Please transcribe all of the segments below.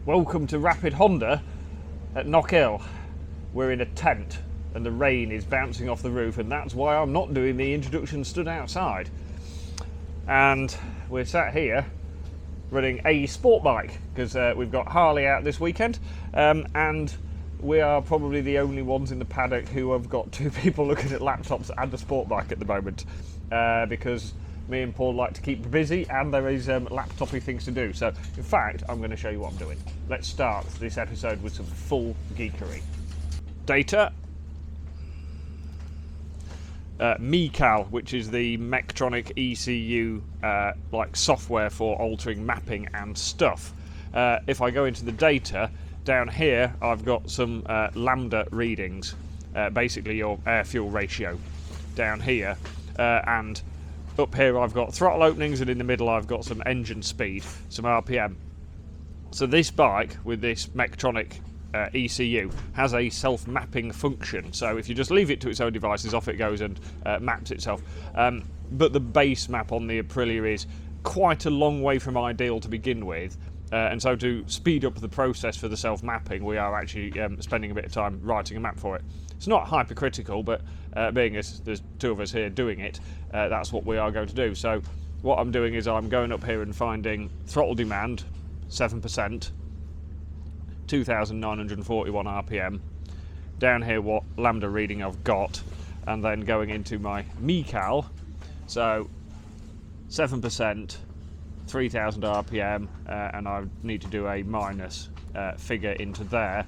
Welcome to Rapid Honda at Knockhill. We're in a tent and the rain is bouncing off the roof, and that's why I'm not doing the introduction stood outside. And we're sat here running a sport bike because we've got Harley out this weekend, and we are probably the only ones in the paddock who have got two people looking at laptops and a sport bike at the moment, because me and Paul like to keep busy and there is laptopy things to do. So in fact, I'm going to show you what I'm doing. Let's start this episode with some full geekery. Data. McCabe, which is the Mectronic ECU like software for altering mapping and stuff. If I go into the data, down here I've got some lambda readings, basically your air-fuel ratio down here, and up here I've got throttle openings, and in the middle I've got some engine speed, some RPM. So this bike with this Mectronic ECU has a self-mapping function, so if you just leave it to its own devices, off it goes and maps itself. But the base map on the Aprilia is quite a long way from ideal to begin with, and so to speed up the process for the self-mapping, we are actually spending a bit of time writing a map for it. It's not hypercritical, but being as there's two of us here doing it, that's what we are going to do. So what I'm doing is I'm going up here and finding throttle demand 7%, 2,941 RPM, down here what lambda reading I've got, and then going into my McCabe, so 7%, 3,000 RPM, and I need to do a minus figure into there,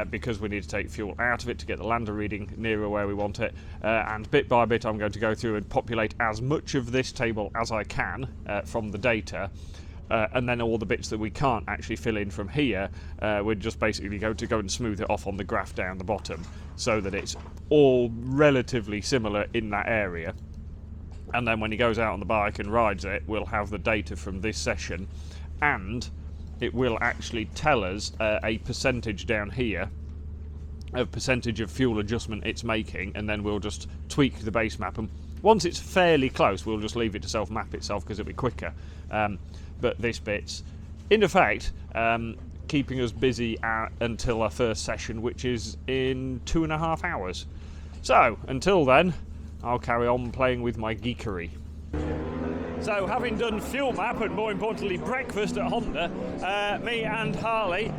because we need to take fuel out of it to get the lambda reading nearer where we want it, and bit by bit I'm going to go through and populate as much of this table as I can from the data. And then all the bits that we can't actually fill in from here, we're just basically going to go and smooth it off on the graph down the bottom so that it's all relatively similar in that area. And then when he goes out on the bike and rides it, we'll have the data from this session, and it will actually tell us a percentage down here, a percentage of fuel adjustment it's making, and then we'll just tweak the base map. And once it's fairly close, we'll just leave it to self-map itself because it'll be quicker. But this bit's, in effect, keeping us busy until our first session, which is in 2.5 hours. So, until then, I'll carry on playing with my geekery. So, having done fuel map and more importantly breakfast at Honda, me and Harley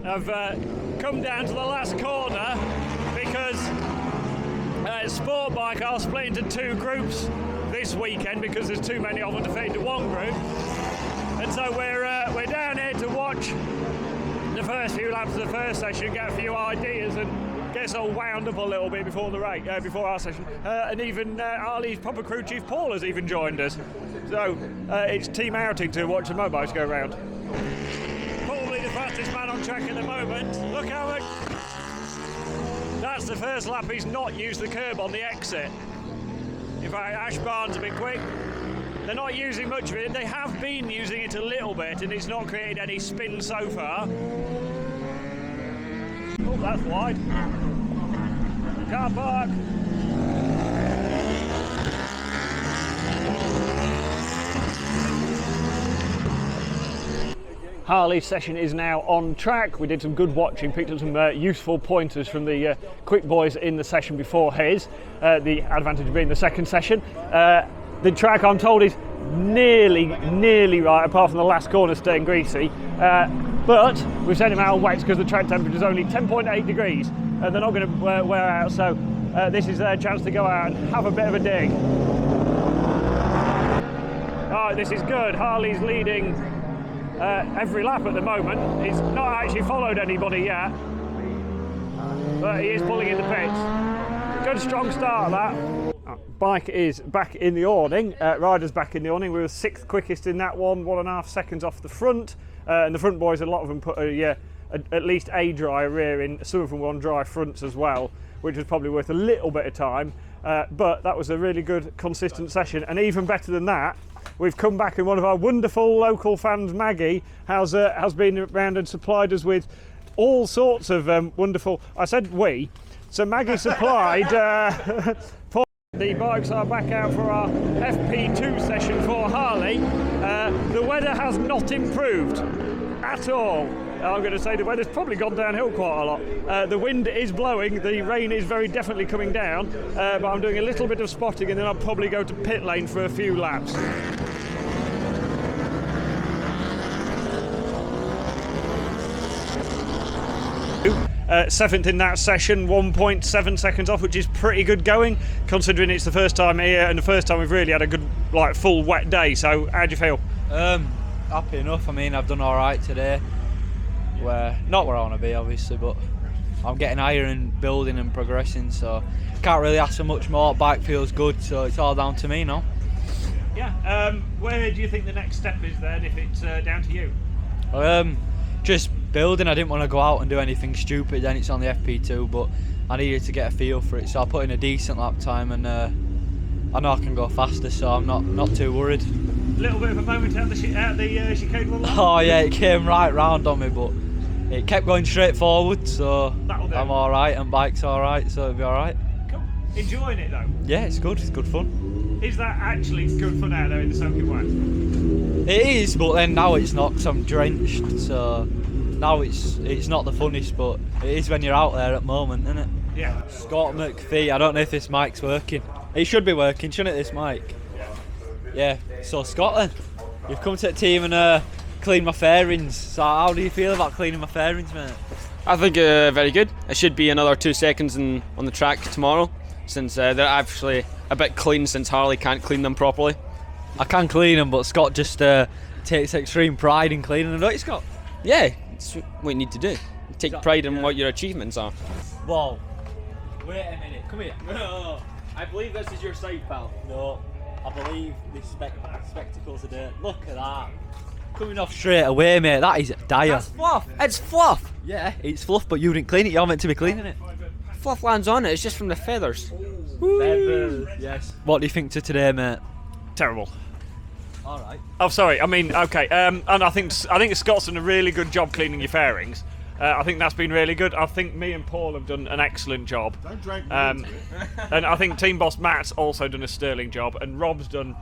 have come down to the last corner because Sportbike are split into two groups this weekend because there's too many of them to fit into one group, and so we're down here to watch the first few laps of the first session, get a few ideas and get us all wound up a little bit before the race, before our session, and even Harley's proper crew chief Paul has even joined us, so it's team outing to watch the motorbikes go round. Probably the fastest man on track at the moment. Look how much. That's the first lap he's not used the curb on the exit. In fact, Ash Barnes a bit quick. They're not using much of it. They have been using it a little bit, and it's not created any spin so far. Oh, that's wide. Car park. Harley's session is now on track. We did some good watching, picked up some useful pointers from the quick boys in the session before his. The advantage of being the second session. The track, I'm told, is nearly right, apart from the last corner staying greasy. But we've sent him out on wets because the track temperature is only 10.8 degrees and they're not going to wear out. So this is their chance to go out and have a bit of a dig. Oh, this is good. Harley's leading every lap at the moment. He's not actually followed anybody yet, but he is pulling in the pits. Good strong start, that. Bike is back in the awning, rider's back in the awning. We were 6th quickest in that one, 1.5 seconds off the front, and the front boys, a lot of them put at least a dry rear in, some of them were on dry fronts as well, which was probably worth a little bit of time, but that was a really good consistent session. And even better than that, we've come back and one of our wonderful local fans, Maggie, has been around and supplied us with all sorts of wonderful, I said we, so Maggie supplied the bikes are back out for our FP2 session for Harley. The weather has not improved. at all. I'm going to say the weather's probably gone downhill quite a lot. The wind is blowing, the rain is very definitely coming down, but I'm doing a little bit of spotting and then I'll probably go to pit lane for a few laps. Seventh in that session, 1.7 seconds off, which is pretty good going, considering it's the first time here and the first time we've really had a good, like, full wet day. So, how do you feel? Happy enough. I mean, I've done all right today. Not where I want to be, obviously, but I'm getting higher and building and progressing. So, can't really ask for much more. Bike feels good, so it's all down to me now. Yeah. Where do you think the next step is then, if it's down to you? Just building. I didn't want to go out and do anything stupid, then it's on the FP2, but I needed to get a feel for it, so I put in a decent lap time, and I know I can go faster, so I'm not too worried. A little bit of a moment out the chicane one. Oh yeah, it came right round on me, but it kept going straight forward, so I'm alright, and bike's alright, so it'll be alright. Cool. Enjoying it though? Yeah, it's good fun. Is that actually good fun out there in the soaking wet? It is, but then now it's not, because I'm drenched, so now it's not the funnest, but it is when you're out there at the moment, isn't it? Yeah. Scott McPhee, I don't know if this mic's working. It should be working, shouldn't it, this mic? Yeah, so Scotland, you've come to the team and cleaned my fairings. So how do you feel about cleaning my fairings, mate? I think very good. It should be another 2 seconds on the track tomorrow, since they're actually a bit clean, since Harley can't clean them properly. I can clean them, but Scott just takes extreme pride in cleaning them, don't you, Scott? Yeah, it's what you need to do. Take pride in what your achievements are. Whoa. Wait a minute, come here. No, I believe this is your side, pal. No, I believe these spectacles are there. Look at that. Coming off straight away, mate. That is dire. That's fluff. It's fluff. Yeah, it's fluff, but you didn't clean it. You're meant to be cleaning it. Fluff lands on it. It's just from the feathers. Feathers. Yes. What do you think to today, mate? Terrible. All right. Oh, sorry. I mean, okay. And I think Scott's done a really good job cleaning your fairings. I think that's been really good. I think me and Paul have done an excellent job. Don't drag me into it. And I think Team Boss Matt's also done a sterling job, and Rob's done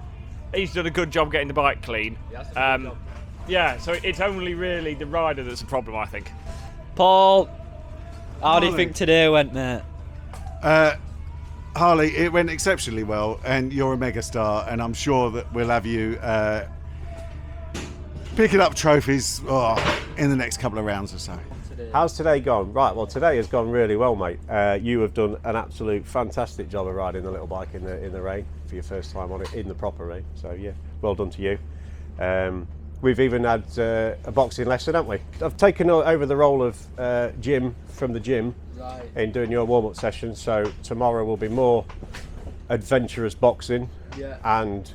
a good job getting the bike clean. Yeah, so it's only really the rider that's a problem, I think. Paul, how do you think today went, mate? Harley, it went exceptionally well, and you're a megastar, and I'm sure that we'll have you picking up trophies in the next couple of rounds or so. How's today gone? Right, well, today has gone really well, mate. You have done an absolute fantastic job of riding the little bike in the rain for your first time on it, in the proper rain. So yeah, well done to you. We've even had a boxing lesson, haven't we? I've taken over the role of Jim from the gym in doing your warm-up session. So tomorrow will be more adventurous boxing and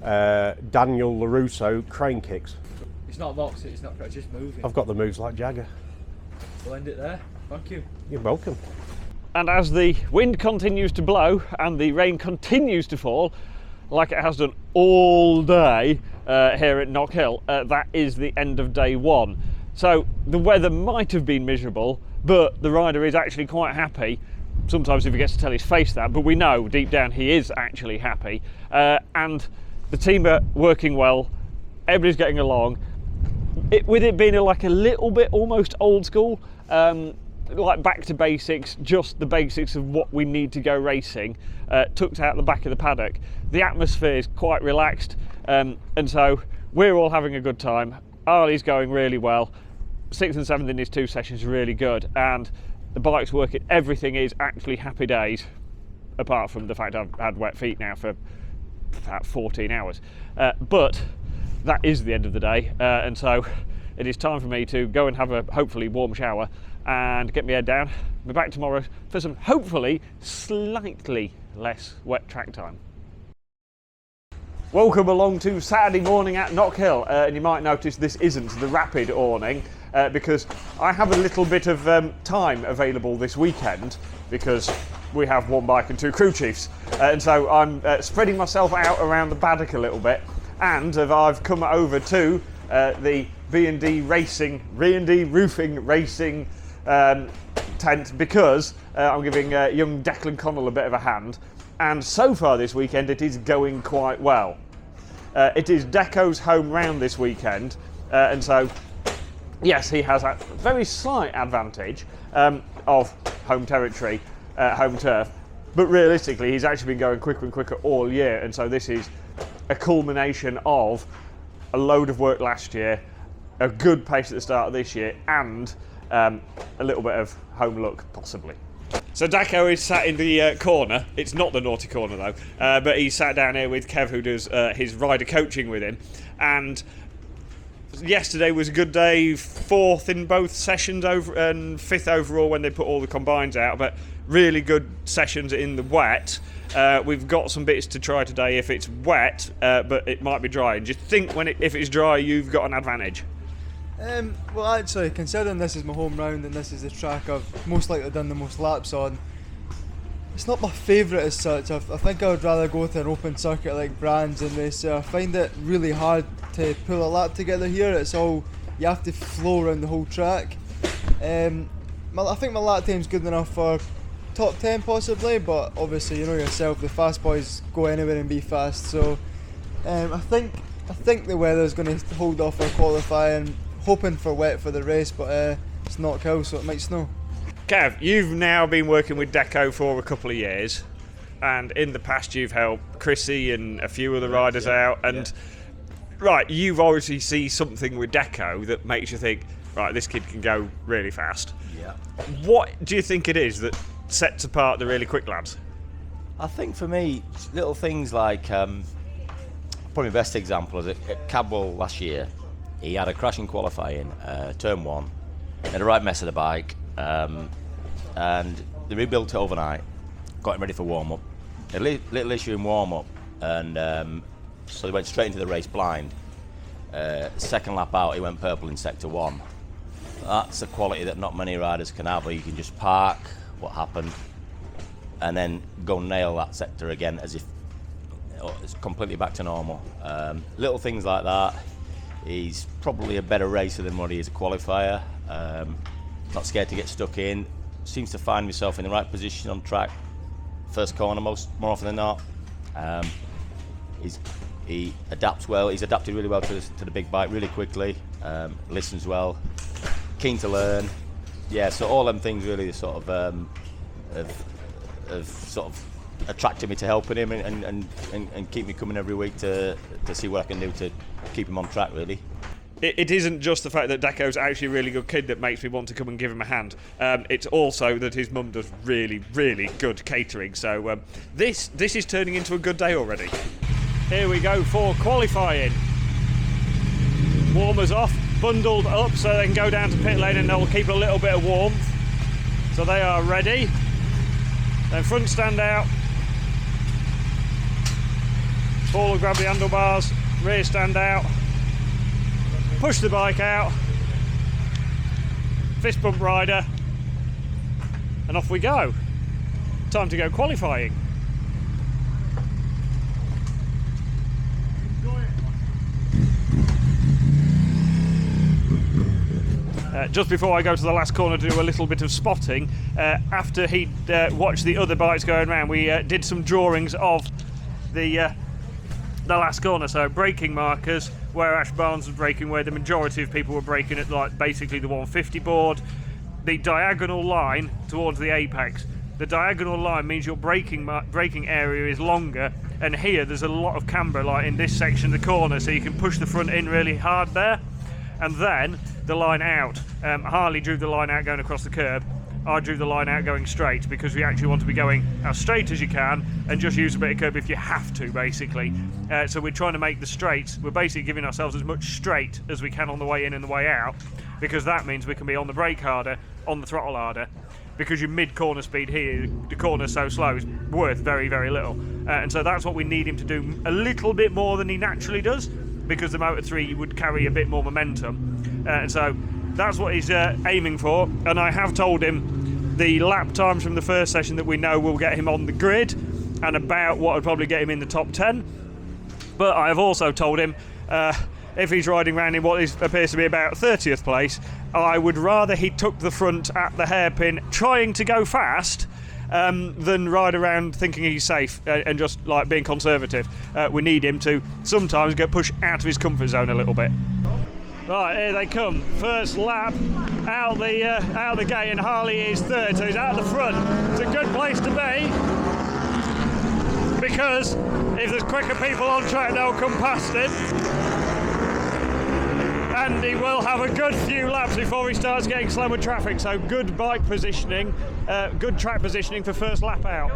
Daniel LaRusso crane kicks. It's not boxing, it's not just moving. I've got the moves like Jagger. We'll end it there. Thank you. You're welcome. And as the wind continues to blow and the rain continues to fall, like it has done all day here at Knockhill, that is the end of day one. So the weather might have been miserable, but the rider is actually quite happy. Sometimes if he gets to tell his face that, but we know deep down he is actually happy. And the team are working well, everybody's getting along. With it being like a little bit almost old school, like back to basics, just the basics of what we need to go racing, tucked out the back of the paddock. The atmosphere is quite relaxed, and so we're all having a good time. Harley's going really well. 6th and 7th in his 2 sessions are really good, and the bike's working. Everything is actually happy days, apart from the fact I've had wet feet now for about 14 hours. But that is the end of the day, and so it is time for me to go and have a hopefully warm shower and get my head down. I'll be back tomorrow for some hopefully slightly less wet track time. Welcome along to Saturday morning at Knockhill, and you might notice this isn't the rapid awning because I have a little bit of time available this weekend because we have 1 bike and 2 crew chiefs, and so I'm spreading myself out around the paddock a little bit, and I've come over to the B&D roofing racing tent because I'm giving young Declan Connell a bit of a hand, and so far this weekend it is going quite well. It is Deco's home round this weekend, and so yes, he has a very slight advantage of home territory, home turf, but realistically he's actually been going quicker and quicker all year, and so this is a culmination of a load of work last year, a good pace at the start of this year, and a little bit of home luck possibly. So Dacko is sat in the corner. It's not the naughty corner though, but he's sat down here with Kev, who does his rider coaching with him. And yesterday was a good day, 4th in both sessions and 5th overall when they put all the combines out, but really good sessions in the wet. We've got some bits to try today if it's wet, but it might be dry. And do you think if it's dry you've got an advantage? Well, actually, considering this is my home round and this is the track I've most likely done the most laps on, it's not my favourite as such. I think I would rather go to an open circuit like Brands and race. I find it really hard to pull a lap together here. It's all, you have to flow around the whole track. I think my lap time's good enough for top 10 possibly, but obviously you know yourself, the fast boys go anywhere and be fast. So I think the weather's going to hold off for qualifying. Hoping for wet for the race, but it's Knockhill, so it might snow. Kev, you've now been working with Deco for a couple of years, and in the past you've helped Chrissy and a few other riders out, and right, you've obviously seen something with Deco that makes you think, right, this kid can go really fast. Yeah. What do you think it is that sets apart the really quick lads? I think for me, little things like, probably my best example is at Cadwell last year. He had a crash in qualifying, turn 1, had a right mess of the bike, and they rebuilt it overnight, got him ready for warm-up. A little issue in warm-up, and so they went straight into the race blind. Second lap out, he went purple in sector 1. That's a quality that not many riders can have, where you can just park what happened, and then go nail that sector again as if it's completely back to normal. Little things like that. He's probably a better racer than what he is a qualifier. Not scared to get stuck in. Seems to find himself in the right position on track. First corner more often than not. He adapts well. He's adapted really well to the big bike really quickly. Listens well. Keen to learn. Yeah, so all them things really sort of attracted me to helping him and keep me coming every week to see what I can do to keep him on track, really. It isn't just the fact that Deco's actually a really good kid that makes me want to come and give him a hand. It's also that his mum does really, really good catering. So this is turning into a good day already. Here we go for qualifying. Warmers off, bundled up so they can go down to pit lane and they'll keep a little bit of warmth. So they are ready. Then front stand out. Paul will grab the handlebars, rear stand out, push the bike out, fist bump rider, and off we go. Time to go qualifying. Just before I go to the last corner to do a little bit of spotting, after he'd watched the other bikes going around, we did some drawings of the last corner. So braking markers, where Ash Barnes was braking, where the majority of people were braking at like basically the 150 board, the diagonal line towards the apex. The diagonal line means your braking area is longer, and here there's a lot of camber like in this section of the corner, so you can push the front in really hard there. And then the line out. Harley drew the line out going across the curb. I drew the line out going straight, because we actually want to be going as straight as you can and just use a bit of curb if you have to, basically. So we're trying to make the straights, we're basically giving ourselves as much straight as we can on the way in and the way out, because that means we can be on the brake harder, on the throttle harder, because your mid-corner speed here, the corner's so slow, is worth very, very little. And so that's what we need him to do a little bit more than he naturally does, because the Motor 3 would carry a bit more momentum. And so that's what he's aiming for. And I have told him the lap times from the first session that we know will get him on the grid, and about what would probably get him in the top 10. But I have also told him if he's riding around in what appears to be about 30th place, I would rather he took the front at the hairpin trying to go fast than ride around thinking he's safe and just like being conservative. We need him to sometimes get pushed out of his comfort zone a little bit. Right, here they come. First lap out the gate, and Harley is third, so he's out the front. It's a good place to be, because if there's quicker people on track, they'll come past him. And he will have a good few laps before he starts getting slow with traffic. So good bike positioning, good track positioning for first lap out.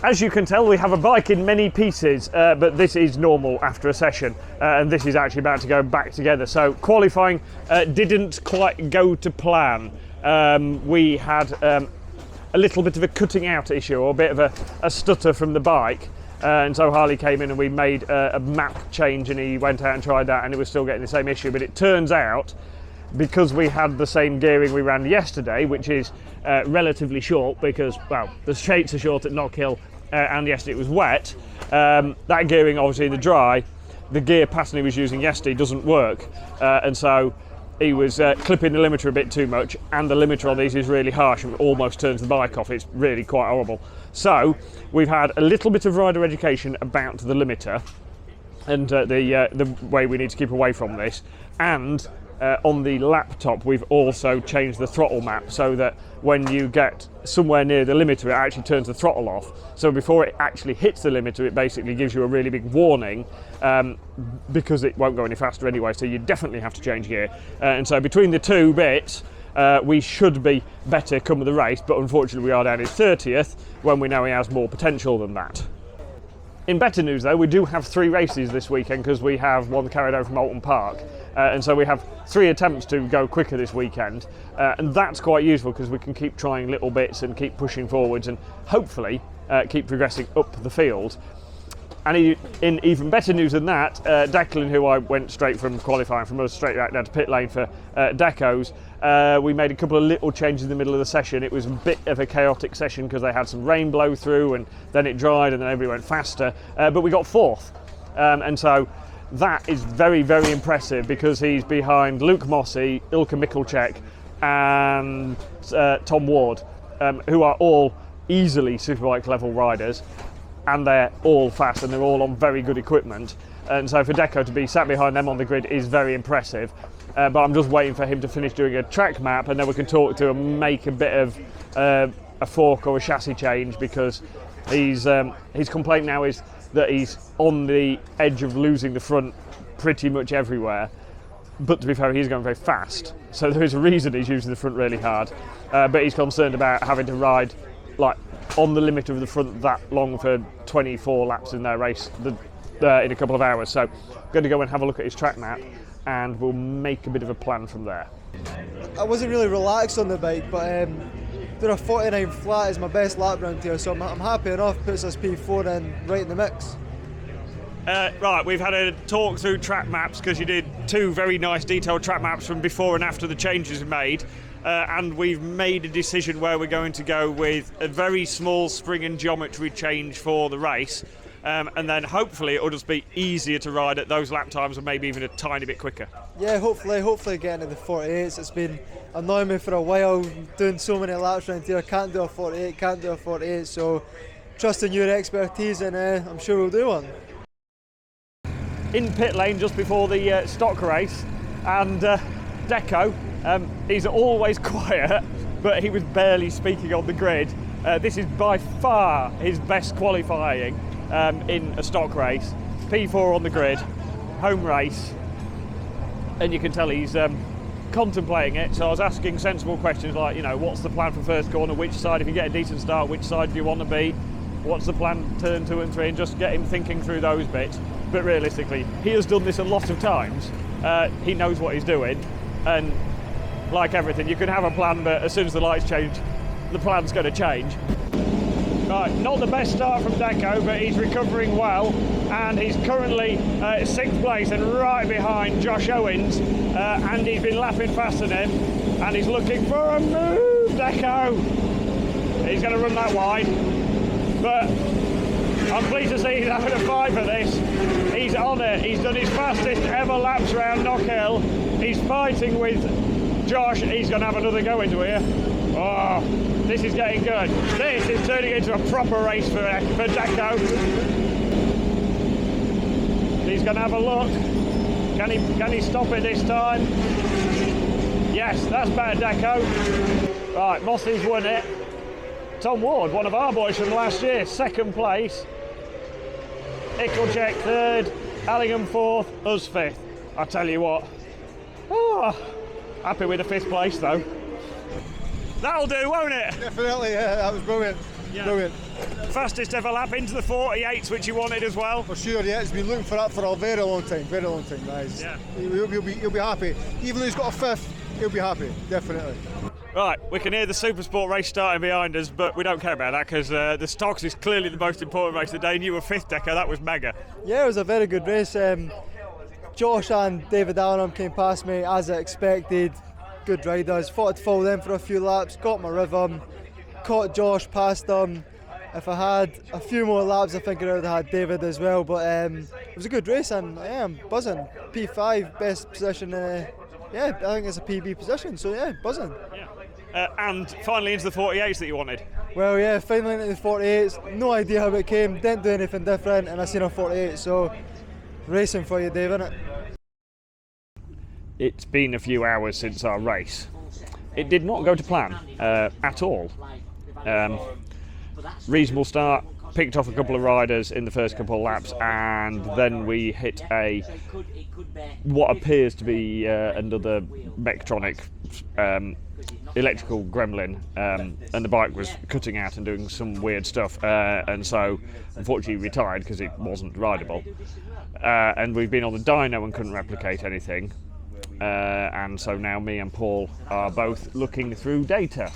As you can tell, we have a bike in many pieces, but this is normal after a session, and this is actually about to go back together. So qualifying didn't quite go to plan. We had a little bit of a cutting out issue, or a bit of a stutter from the bike, and so Harley came in and we made a map change, and he went out and tried that, and it was still getting the same issue. But it turns out, because we had the same gearing we ran yesterday, which is relatively short, because, well, the straights are short at Knockhill, and yesterday it was wet, that gearing obviously in the dry, the gear pattern he was using yesterday doesn't work, and so he was clipping the limiter a bit too much, and the limiter on these is really harsh and almost turns the bike off. It's really quite horrible. So we've had a little bit of rider education about the limiter and the way we need to keep away from this, and on the laptop we've also changed the throttle map so that when you get somewhere near the limiter it actually turns the throttle off. So before it actually hits the limiter it basically gives you a really big warning, because it won't go any faster anyway, so you definitely have to change gear. And so between the two bits we should be better come the race, but unfortunately we are down his 30th when we know he has more potential than that. In better news though, we do have 3 races this weekend, because we have one carried over from Alton Park, and so we have 3 attempts to go quicker this weekend, and that's quite useful because we can keep trying little bits and keep pushing forwards and hopefully keep progressing up the field. And in even better news than that, Declan, who I went straight from qualifying from us straight back down to pit lane for Decos, we made a couple of little changes in the middle of the session. It was a bit of a chaotic session because they had some rain blow through and then it dried and then everybody went faster, but we got 4th, and so that is very, very impressive because he's behind Luke Mossey, Ilka Mikkelchek and Tom Ward, who are all easily Superbike level riders, and they're all fast and they're all on very good equipment, and so for Deco to be sat behind them on the grid is very impressive. But I'm just waiting for him to finish doing a track map, and then we can talk to him and make a bit of a fork or a chassis change, because his complaint now is that he's on the edge of losing the front pretty much everywhere. But to be fair, he's going very fast, so there is a reason he's using the front really hard. But he's concerned about having to ride like on the limit of the front that long for 24 laps in their race in a couple of hours. So I'm going to go and have a look at his track map, and we'll make a bit of a plan from there. I wasn't really relaxed on the bike, but doing a 49 flat is my best lap round here, so I'm happy enough. Puts us P4 in right in the mix. Right, we've had a talk through track maps because you did 2 very nice detailed track maps from before and after the changes were made, and we've made a decision where we're going to go with a very small spring and geometry change for the race, and then hopefully it'll just be easier to ride at those lap times and maybe even a tiny bit quicker. Yeah, hopefully getting to the 48s. It's been annoying me for a while doing so many laps around here. Can't do a 48, so trusting your expertise, and I'm sure we'll do one. In pit lane just before the stock race, and Deco, he's always quiet, but he was barely speaking on the grid. This is by far his best qualifying in a stock race. P4 on the grid, home race, and you can tell he's contemplating it. So I was asking sensible questions like, you know, what's the plan for first corner, which side, if you get a decent start, which side do you want to be, what's the plan turn 2 and 3, and just get him thinking through those bits. But realistically, he has done this a lot of times. He knows what he's doing, and like everything, you can have a plan, but as soon as the lights change, the plan's going to change. Right, not the best start from Deco, but he's recovering well, and he's currently 6th place and right behind Josh Owens, and he's been lapping faster than him, and he's looking for a move, Deco. He's going to run that wide, but I'm pleased to see he's having a fight for this. He's on it. He's done his fastest ever laps around Knockhill. He's fighting with Josh. He's going to have another go into here. Oh, this is getting good. This is turning into a proper race for Deco. He's going to have a look. Can he stop it this time? Yes, that's better, Deco. Right, Mossy's won it. Tom Ward, one of our boys from last year, 2nd place. Ickelcheck 3rd, Allingham 4th, us 5th. I tell you what. Oh, happy with the 5th place though. That'll do, won't it? Definitely, yeah, that was brilliant. Yeah. Brilliant. Fastest ever lap into the 48s, which you wanted as well. For sure, yeah, he's been looking for that for a very long time, guys. Yeah. He'll be happy. Even though he's got a 5th, he'll be happy, definitely. Right, we can hear the Supersport race starting behind us, but we don't care about that because the Stocks is clearly the most important race of the day, and you were 5th, Deco. That was mega. Yeah, it was a very good race. Josh and David Allen came past me as I expected. Good riders. Thought I'd follow them for a few laps, got my rhythm, caught Josh past them. If I had a few more laps, I think I would have had David as well. But it was a good race, and yeah, I'm buzzing. P5, best position. Yeah, I think it's a PB position, so yeah, buzzing. And finally into the 48s that you wanted. Well, yeah, finally into the 48s. No idea how it came, didn't do anything different, and I seen a 48, so racing for you, Dave, innit? It's been a few hours since our race. It did not go to plan at all. Reasonable start, picked off a couple of riders in the first couple of laps, and then we hit what appears to be another Mectronic electrical gremlin, and the bike was cutting out and doing some weird stuff, and so unfortunately retired because it wasn't rideable. And we've been on the dyno and couldn't replicate anything, and so now me and Paul are both looking through data,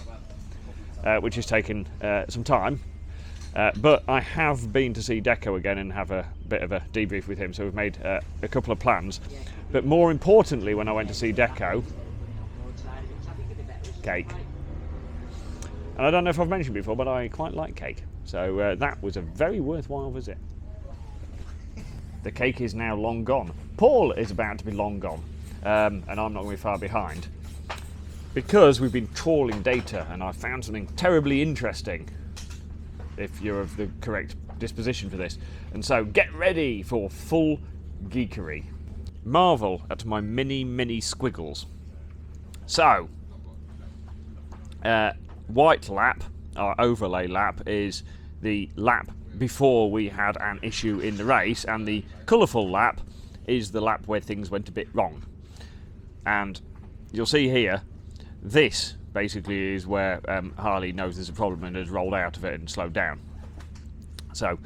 which has taken some time. But I have been to see Deco again and have a bit of a debrief with him, so we've made a couple of plans. But more importantly, when I went to see Deco, cake. And I don't know if I've mentioned before, but I quite like cake. So that was a very worthwhile visit. The cake is now long gone. Paul is about to be long gone, and I'm not going to be far behind. Because we've been trawling data, and I found something terribly interesting, if you're of the correct disposition for this. And so get ready for full geekery. Marvel at my mini squiggles. So, white lap, our overlay lap, is the lap before we had an issue in the race, and the colourful lap is the lap where things went a bit wrong. And you'll see here, this basically is where Harley knows there's a problem and has rolled out of it and slowed down. So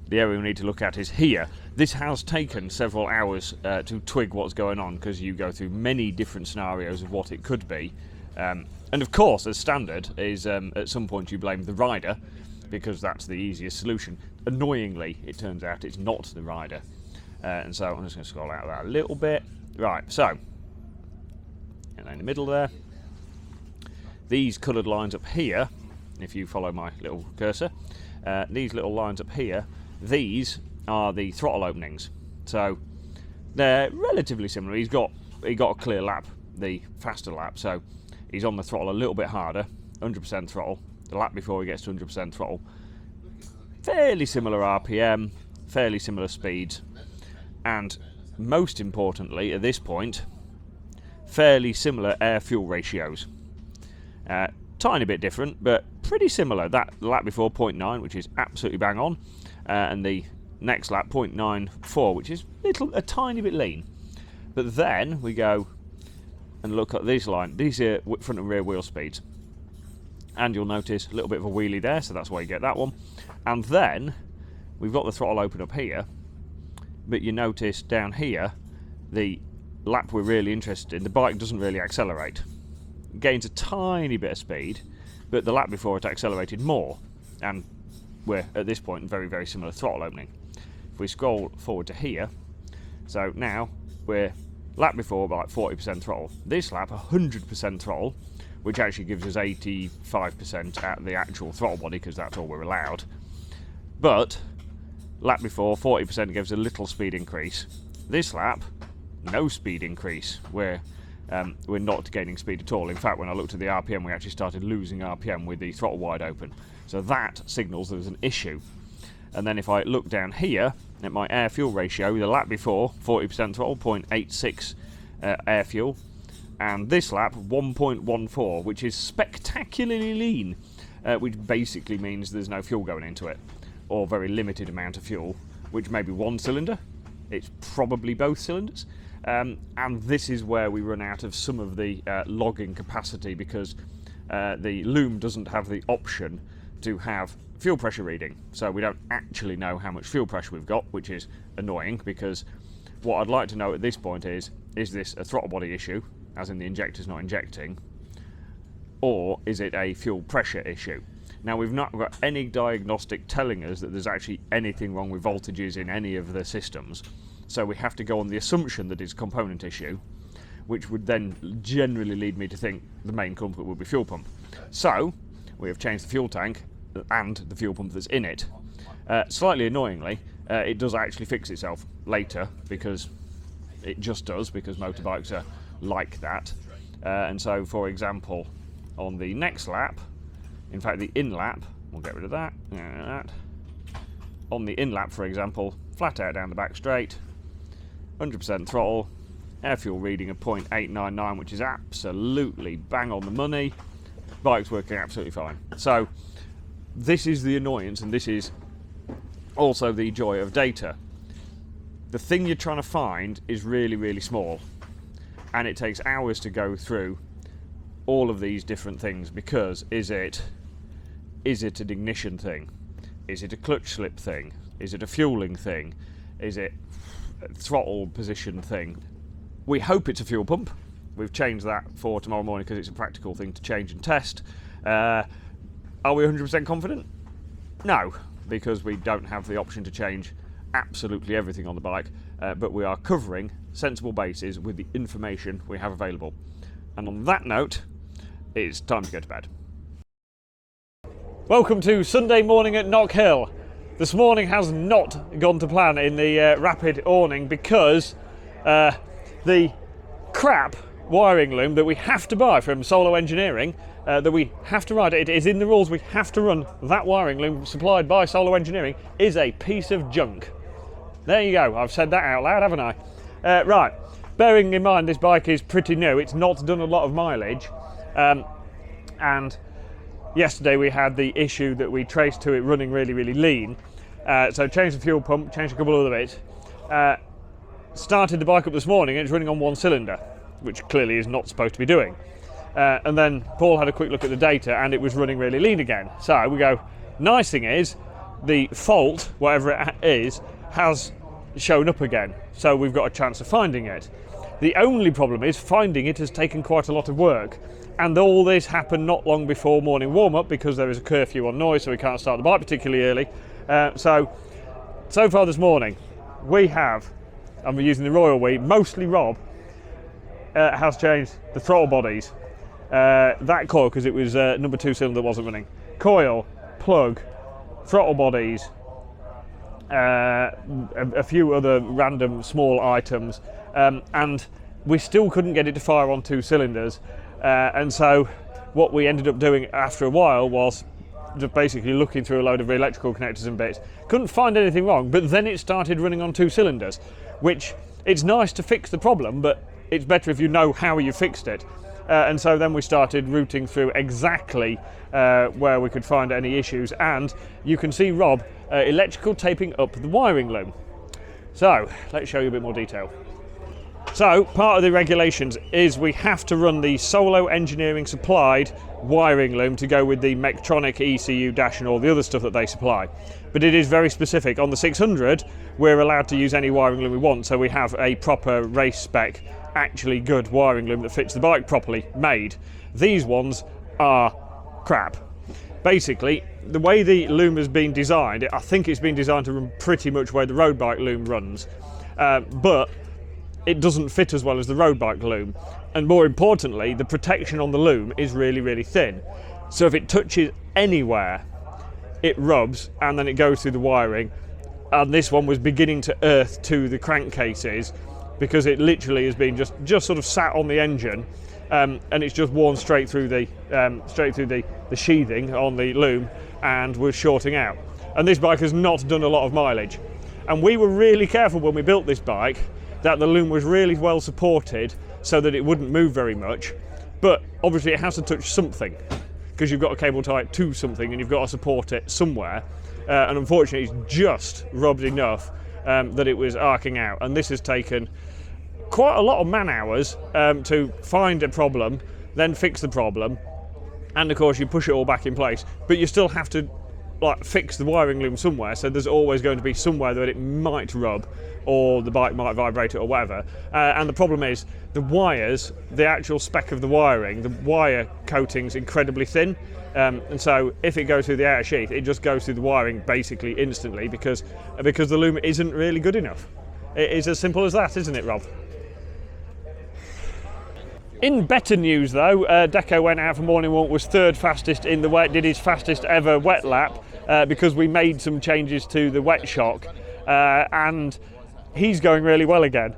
the area we need to look at is here. This has taken several hours to twig what's going on, because you go through many different scenarios of what it could be. And of course, as standard, is at some point you blame the rider, because that's the easiest solution. Annoyingly, it turns out it's not the rider. And so I'm just going to scroll out of that a little bit. Right, so, and in the middle there, these coloured lines up here, if you follow my little cursor, these little lines up here, these are the throttle openings. So they're relatively similar. He got a clear lap, the faster lap, so he's on the throttle a little bit harder, 100% throttle. The lap before he gets to 100% throttle, fairly similar RPM, fairly similar speeds, and most importantly at this point, fairly similar air-fuel ratios. Tiny bit different, but pretty similar. That lap before 0.9, which is absolutely bang on, and the next lap 0.94, which is a tiny bit lean. But then we go and look at this line. These are front and rear wheel speeds, and you'll notice a little bit of a wheelie there, so that's why you get that one. And then we've got the throttle open up here, but you notice down here the lap we're really interested in, the bike doesn't really accelerate. It gains a tiny bit of speed, but the lap before it accelerated more, and we're at this point very, very similar throttle opening. If we scroll forward to here, so now we're lap before about 40% throttle. This lap 100% throttle, which actually gives us 85% at the actual throttle body because that's all we're allowed. But lap before 40% gives a little speed increase. This lap, no speed increase. We're not gaining speed at all. In fact, when I looked at the RPM, we actually started losing RPM with the throttle wide open. So that signals there's an issue. And then if I look down here at my air fuel ratio, the lap before 40% throttle, 0.86 air fuel, and this lap 1.14, which is spectacularly lean, which basically means there's no fuel going into it, or very limited amount of fuel, which may be one cylinder. It's probably both cylinders. And this is where we run out of some of the logging capacity, because the loom doesn't have the option to have fuel pressure reading, so we don't actually know how much fuel pressure we've got, which is annoying, because what I'd like to know at this point is this a throttle body issue, as in the injector's not injecting, or is it a fuel pressure issue? Now, we've not got any diagnostic telling us that there's actually anything wrong with voltages in any of the systems, so we have to go on the assumption that it's a component issue, which would then generally lead me to think the main culprit would be fuel pump. So we have changed the fuel tank and the fuel pump that's in it. Slightly annoyingly, it does actually fix itself later, because it just does, because motorbikes are like that. And so, for example, on the next lap, in fact the in lap, we'll get rid of that, on the in lap, for example, flat out down the back straight, 100% throttle, air fuel reading of 0.899, which is absolutely bang on the money. Bike's working absolutely fine. So this is the annoyance, and this is also the joy of data. The thing you're trying to find is really, really small, and it takes hours to go through all of these different things, because is it an ignition thing? Is it a clutch slip thing? Is it a fueling thing? Is it a throttle position thing? We hope it's a fuel pump. We've changed that for tomorrow morning because it's a practical thing to change and test. Are we 100% confident? No, because we don't have the option to change absolutely everything on the bike, but we are covering sensible bases with the information we have available. And on that note, it's time to go to bed. Welcome to Sunday morning at Knockhill. This morning has not gone to plan in the rapid awning, because the crap wiring loom that we have to buy from Solo Engineering, that we have to ride, it is in the rules, we have to run that wiring loom supplied by Solo Engineering, is a piece of junk. There you go, I've said that out loud, haven't I? Right, bearing in mind this bike is pretty new, it's not done a lot of mileage, and yesterday we had the issue that we traced to it running really, really lean. So changed the fuel pump, changed a couple of other bits, started the bike up this morning and it's running on one cylinder, which clearly is not supposed to be doing. And then Paul had a quick look at the data and it was running really lean again. So we go, nice thing is, the fault, whatever it is, has shown up again. So we've got a chance of finding it. The only problem is finding it has taken quite a lot of work. And all this happened not long before morning warm-up, because there is a curfew on noise, so we can't start the bike particularly early. So far this morning, we have, and we're using the Royal we, mostly Rob, has changed the throttle bodies. That coil, because it was number 2 cylinder wasn't running. Coil, plug, throttle bodies, a few other random small items, and we still couldn't get it to fire on 2 cylinders. And so what we ended up doing after a while was just basically looking through a load of electrical connectors and bits. Couldn't find anything wrong, but then it started running on 2 cylinders, which it's nice to fix the problem, but it's better if you know how you fixed it. And so then we started routing through exactly where we could find any issues, and you can see Rob electrical taping up the wiring loom. So let's show you a bit more detail. So part of the regulations is we have to run the Solo Engineering supplied wiring loom to go with the Mectronic ECU dash and all the other stuff that they supply. But it is very specific. On the 600 we're allowed to use any wiring loom we want, so we have a proper race spec, actually good wiring loom that fits the bike properly made. These ones are crap. basically, the way the loom has been designed, I think it's been designed to run pretty much where the road bike loom runs, but it doesn't fit as well as the road bike loom. And more importantly, the protection on the loom is really, really thin. So if it touches anywhere, it rubs and then it goes through the wiring. And this one was beginning to earth to the crankcases because it literally has been just sort of sat on the engine, and it's just worn straight through the sheathing on the loom and was shorting out. And this bike has not done a lot of mileage. And we were really careful when we built this bike that the loom was really well supported so that it wouldn't move very much. But obviously it has to touch something because you've got a cable tie it to something and you've got to support it somewhere. And unfortunately it's just rubbed enough that it was arcing out. And this has taken quite a lot of man hours to find a problem, then fix the problem, and of course you push it all back in place, but you still have to fix the wiring loom somewhere, so there's always going to be somewhere that it might rub or the bike might vibrate it or whatever. And the problem is the wires, the actual spec of the wiring, the wire coating's incredibly thin, and so if it goes through the outer sheath, it just goes through the wiring basically instantly because the loom isn't really good enough. It is as simple as that, isn't it, Rob? In better news though, Deco went out for morning walk, was third fastest in the wet, did his fastest ever wet lap because we made some changes to the wet shock, and he's going really well again.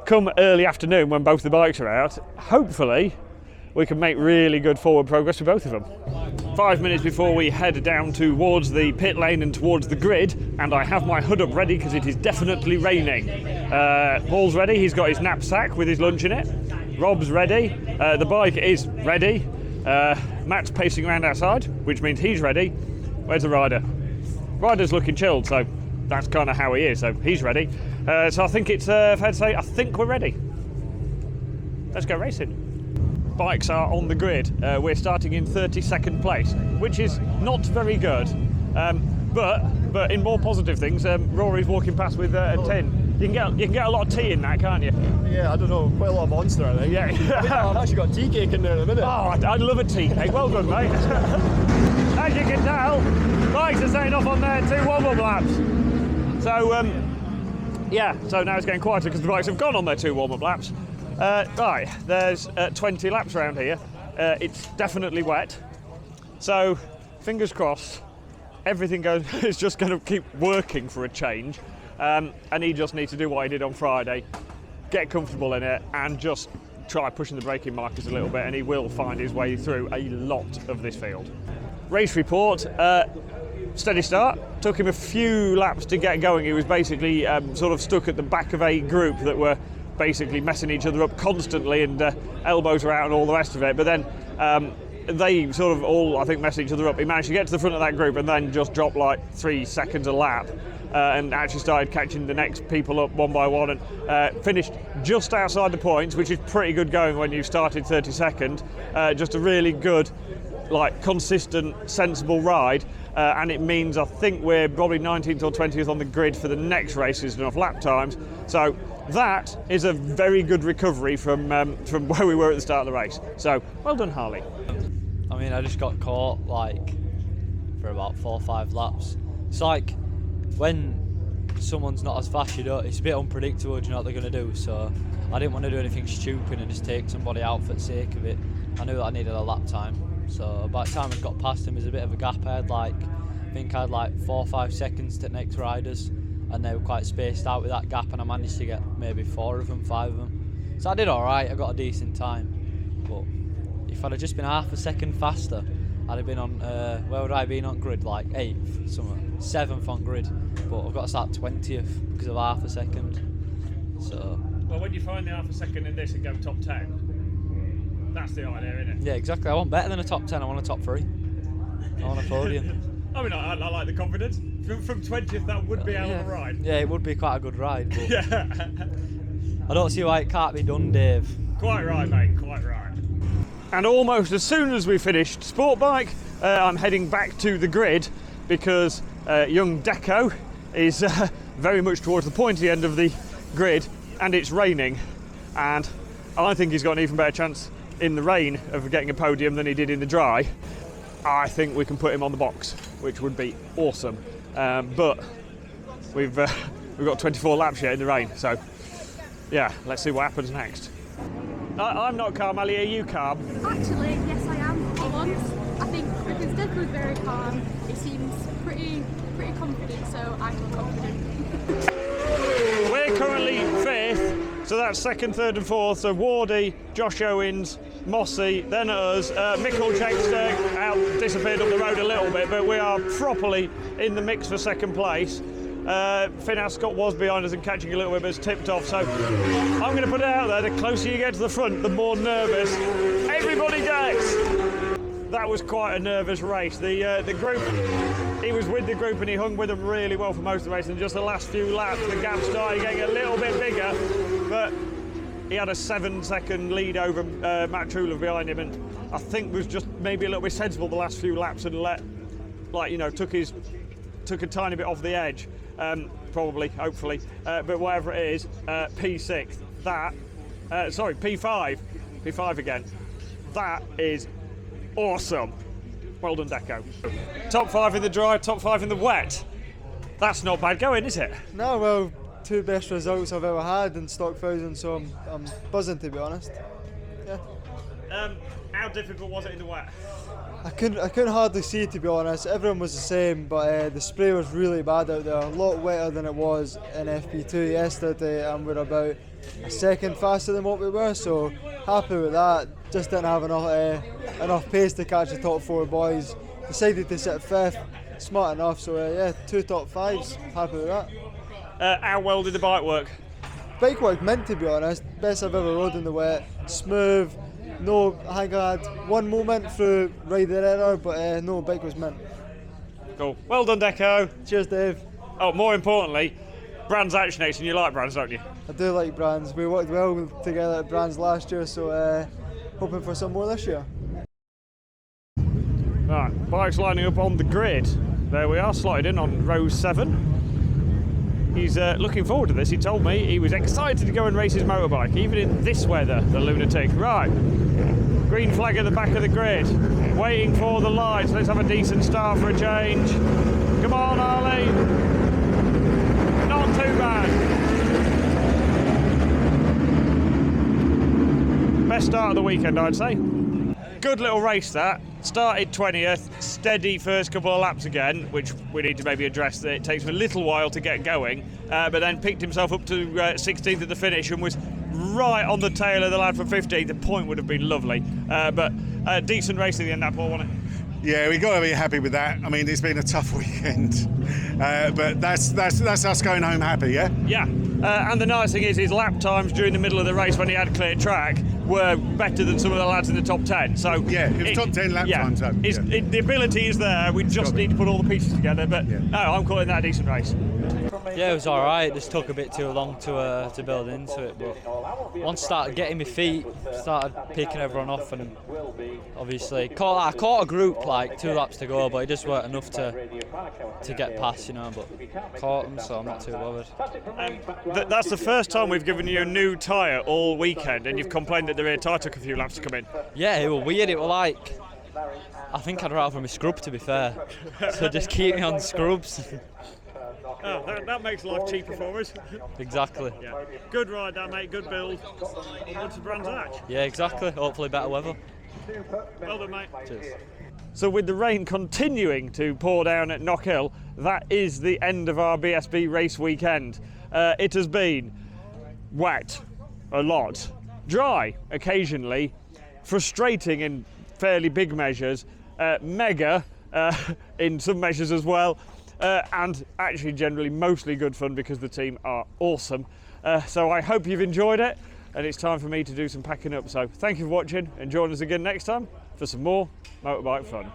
Come early afternoon when both the bikes are out, hopefully we can make really good forward progress with both of them. 5 minutes before we head down towards the pit lane and towards the grid, and I have my hood up ready because it is definitely raining. Paul's ready, he's got his knapsack with his lunch in it. Rob's ready, the bike is ready. Matt's pacing around outside, which means he's ready. Where's the rider? Rider's looking chilled, so that's kind of how he is, so he's ready. So I think it's fair to say, I think we're ready. Let's go racing. Bikes are on the grid. We're starting in 32nd place, which is not very good. But in more positive things, Rory's walking past with a tin. You can get a lot of tea in that, can't you? Yeah, I don't know, quite a lot of Monster, I think. Yeah. I've actually got tea cake in there in a minute. Oh, I'd love a tea cake. Well done, mate. As you can tell, bikes are setting off on their 2 warm-up laps. So, so now it's getting quieter because the bikes have gone on their 2 warm-up laps. Right, there's 20 laps around here. It's definitely wet. So, fingers crossed, everything is just going to keep working for a change. And he just needs to do what he did on Friday, get comfortable in it and just try pushing the braking markers a little bit, and he will find his way through a lot of this field. Race report, steady start, took him a few laps to get going. He was basically sort of stuck at the back of a group that were basically messing each other up constantly, and elbows were out and all the rest of it, but then they sort of all, I think, messed each other up. He managed to get to the front of that group and then just dropped like 3 seconds a lap. And actually started catching the next people up one by one, and finished just outside the points, which is pretty good going when you started 32nd. Just a really good, consistent, sensible ride, and it means I think we're probably 19th or 20th on the grid for the next races enough lap times. So that is a very good recovery from where we were at the start of the race. So well done, Harley. I mean, I just got caught for about 4 or 5 laps. It's like when someone's not as fast, it's a bit unpredictable, do you know what they're going to do, so I didn't want to do anything stupid and just take somebody out for the sake of it. I knew that I needed a lap time, so by the time I got past him, there's a bit of a gap. I think I had 4 or 5 seconds to next riders, and they were quite spaced out with that gap, and I managed to get maybe 4 of them, 5 of them. So I did alright, I got a decent time, but if I'd have just been half a second faster, I'd have been on, where would I have been on grid? 8th, somewhere, 7th on grid, but I've got to start 20th because of half a second. So. Well, when you find the half a second in this and go top 10, that's the idea, isn't it? Yeah, exactly. I want better than a top 10, I want a top 3. I want a podium. I mean, I like the confidence. From 20th, that would be out of a ride. Yeah, it would be quite a good ride. But yeah. I don't see why it can't be done, Dave. Quite right, mate, quite right. And almost as soon as we finished Sportbike, I'm heading back to the grid because young Deco is very much towards the pointy end of the grid, and it's raining, and I think he's got an even better chance in the rain of getting a podium than he did in the dry. I think we can put him on the box, which would be awesome. But we've got 24 laps yet in the rain, so yeah, let's see what happens next. I'm not calm, Ali, are you calm? Actually, yes I am, for once. I think because Deco was very calm, he seems pretty confident, so I feel confident. We're currently 5th, so that's 2nd, 3rd and 4th, so Wardy, Josh Owens, Mossy, then us. Michael Chexter out, disappeared up the road a little bit, but we are properly in the mix for 2nd place. Finn Ascot was behind us and catching a little bit, but it's tipped off, so I'm going to put it out there, the closer you get to the front, the more nervous everybody gets. That was quite a nervous race. The group, he was with the group and he hung with them really well for most of the race, and just the last few laps the gap started getting a little bit bigger, but he had a 7-second lead over Matt Trulev behind him, and I think was just maybe a little bit sensible the last few laps and took a tiny bit off the edge, probably, hopefully, but whatever it is, P6, P5 again, that is awesome. Well done, Deco. Top 5 in the dry, top 5 in the wet. That's not bad going, is it? No, well, 2 best results I've ever had in stock thousand, so I'm buzzing, to be honest. Yeah. How difficult was it in the wet? I couldn't hardly see, to be honest. Everyone was the same, but the spray was really bad out there. A lot wetter than it was in FP2 yesterday, and we're about a second faster than what we were, so happy with that. Just didn't have enough pace to catch the top 4 boys. Decided to sit 5th, smart enough, so yeah, 2 top 5s, happy with that. How well did the bike work? Bike worked mint, to be honest. Best I've ever rode in the wet. Smooth. No, I think I had one moment through rider error, but no, bike was mint. Cool. Well done, Deco. Cheers, Dave. Oh, more importantly, Brands Action Ace, and you like Brands, don't you? I do like Brands. We worked well together at Brands last year, so hoping for some more this year. Right, bikes lining up on the grid. There we are, slotted in on row 7. He's looking forward to this. He told me he was excited to go and race his motorbike, even in this weather, the lunatic. Right, green flag at the back of the grid, waiting for the lights. Let's have a decent start for a change. Come on, Harley. Not too bad. Best start of the weekend, I'd say. Good little race that. Started 20th, steady first couple of laps again, which we need to maybe address that it takes him a little while to get going, but then picked himself up to 16th at the finish and was right on the tail of the lad for 15th. The point would have been lovely, but a decent race at the end, that ball, wasn't it? Yeah, we got to be happy with that. I mean, it's been a tough weekend, but that's us going home happy, yeah? Yeah, and the nice thing is his lap times during the middle of the race when he had clear track were better than some of the lads in the top 10. So yeah, it was top 10 lap times. The ability is there. We just need to put all the pieces together. But no, I'm calling that a decent race. Yeah, it was all right. It just took a bit too long to build into it. But once I started getting my feet, started picking everyone off, and obviously I caught a group like 2 laps to go, but it just weren't enough to get past, you know. But caught them, so I'm not too bothered. That's the first time we've given you a new tyre all weekend, and you've complained that the rear tyre took a few laps to come in. Yeah, it was weird. It was like, I think I'd rather my scrub, to be fair. So just keep me on scrubs. Oh, that makes life cheaper for us. Exactly. Yeah. Good ride, that mate. Good build. Onto Brands Hatch. Yeah, exactly. Hopefully better weather. Well done, mate. Cheers. So with the rain continuing to pour down at Knockhill, that is the end of our BSB race weekend. It has been wet a lot, dry occasionally, frustrating in fairly big measures, mega in some measures as well, and actually generally mostly good fun because the team are awesome. So I hope you've enjoyed it, and it's time for me to do some packing up. So thank you for watching, and join us again next time for some more motorbike fun.